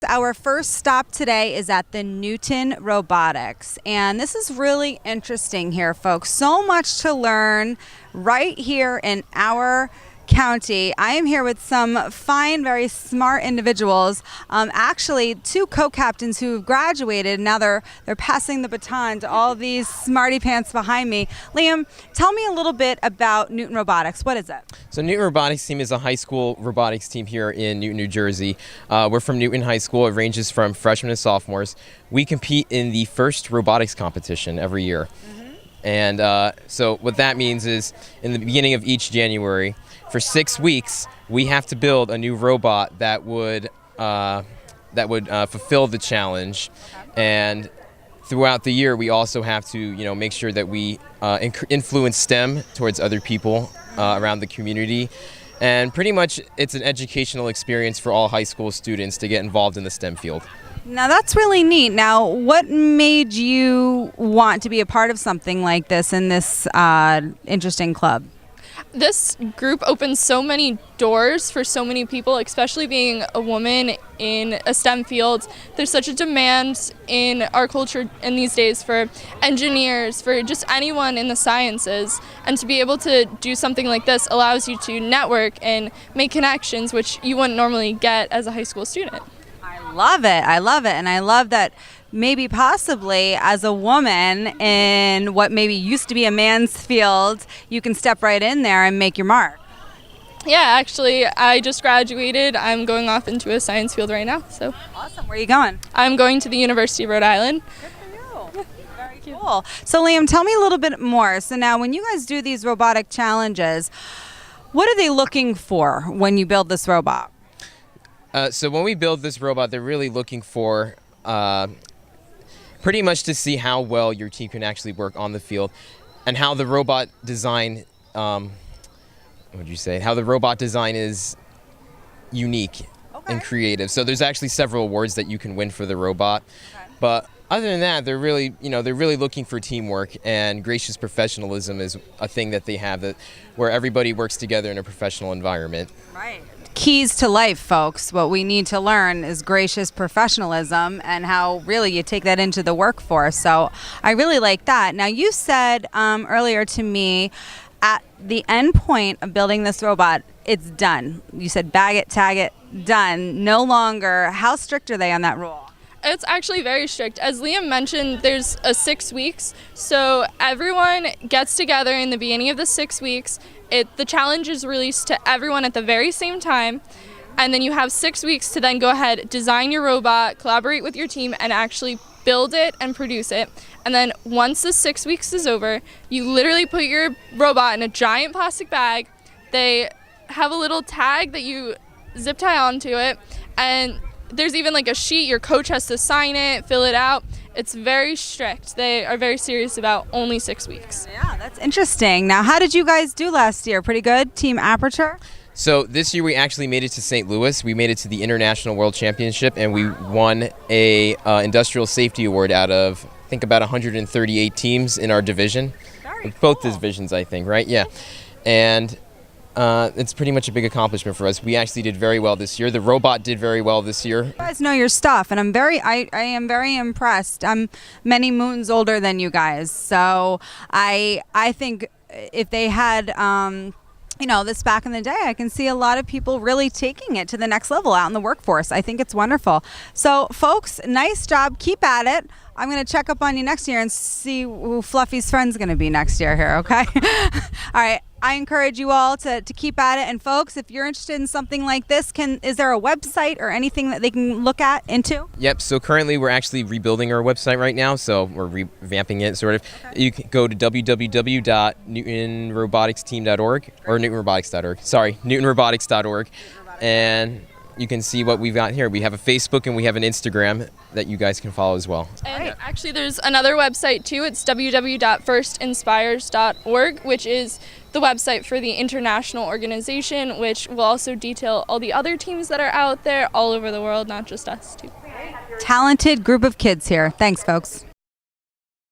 our first stop today is at the Newton Robotics, and this is really interesting here, folks. So much to learn right here in our county. I am here with some fine, very smart individuals. Actually, two co-captains who have graduated. Now they're passing the baton to all these smarty pants behind me. Liam, tell me a little bit about Newton Robotics. What is it? So Newton Robotics team is a high school robotics team here in Newton, New Jersey. We're from Newton High School. It ranges from freshmen to sophomores. We compete in the first robotics competition every year. And so what that means is in the beginning of each January, for 6 weeks, we have to build a new robot that would fulfill the challenge. And throughout the year, we also have to, make sure that we influence STEM towards other people around the community. And pretty much, it's an educational experience for all high school students to get involved in the STEM field. Now that's really neat. Now, what made you want to be a part of something like this in this interesting club? This group opens so many doors for so many people, especially being a woman in a STEM field. There's such a demand in our culture in these days for engineers, for just anyone in the sciences. And to be able to do something like this allows you to network and make connections, which you wouldn't normally get as a high school student. I love it. I love it. And I love that maybe possibly as a woman in what maybe used to be a man's field, you can step right in there and make your mark. Yeah, actually, I just graduated. I'm going off into a science field right now. So awesome. Where are you going? I'm going to the University of Rhode Island. Good for you. Very cool. So Liam, tell me a little bit more. So now when you guys do these robotic challenges, what are they looking for when you build this robot? So when we build this robot, they're really looking for pretty much to see how well your team can actually work on the field and how the robot design, how the robot design is unique and creative. So there's actually several awards that you can win for the robot. But other than that, they're really looking for teamwork, and gracious professionalism is a thing that they have, that where everybody works together in a professional environment. Right. Keys to life, folks. What we need to learn is gracious professionalism and how really you take that into the workforce. So I really like that. Now, you said earlier to me at the end point of building this robot, it's done. You said bag it, tag it, done. No longer. How strict are they on that rule? It's actually very strict. As Liam mentioned, there's 6 weeks, so everyone gets together in the beginning of the 6 weeks. The challenge is released to everyone at the very same time, and then you have 6 weeks to then go ahead, design your robot, collaborate with your team, and actually build it and produce it. And then once the 6 weeks is over, you literally put your robot in a giant plastic bag. They have a little tag that you zip tie onto it, and there's even like a sheet. Your coach has to sign it, fill it out. It's very strict. They are very serious about only 6 weeks. Yeah, that's interesting. Now, how did you guys do last year? Pretty good? Team Aperture? So this year we actually made it to St. Louis. We made it to the International World Championship, and we won a industrial safety award out of, I think, about 138 teams in our division. Very cool. Both divisions, I think, right? Yeah. And it's pretty much a big accomplishment for us. We actually did very well this year. The robot did very well this year. You guys know your stuff, and I am very impressed. I'm many moons older than you guys, so I think if they had this back in the day, I can see a lot of people really taking it to the next level out in the workforce. I think it's wonderful. So, folks, nice job. Keep at it. I'm going to check up on you next year and see who Fluffy's friend's going to be next year here, okay? All right. I encourage you all to keep at it. And, folks, if you're interested in something like this, is there a website or anything that they can look into? Yep. So currently we're actually rebuilding our website right now. So we're revamping it, sort of. Okay. You can go to www.newtonroboticsteam.org or newtonrobotics.org. Sorry, newtonrobotics.org. And you can see what we've got here. We have a Facebook and we have an Instagram that you guys can follow as well. And actually there's another website too. It's www.firstinspires.org, which is the website for the international organization, which will also detail all the other teams that are out there all over the world, not just us too. Talented group of kids here. Thanks, folks.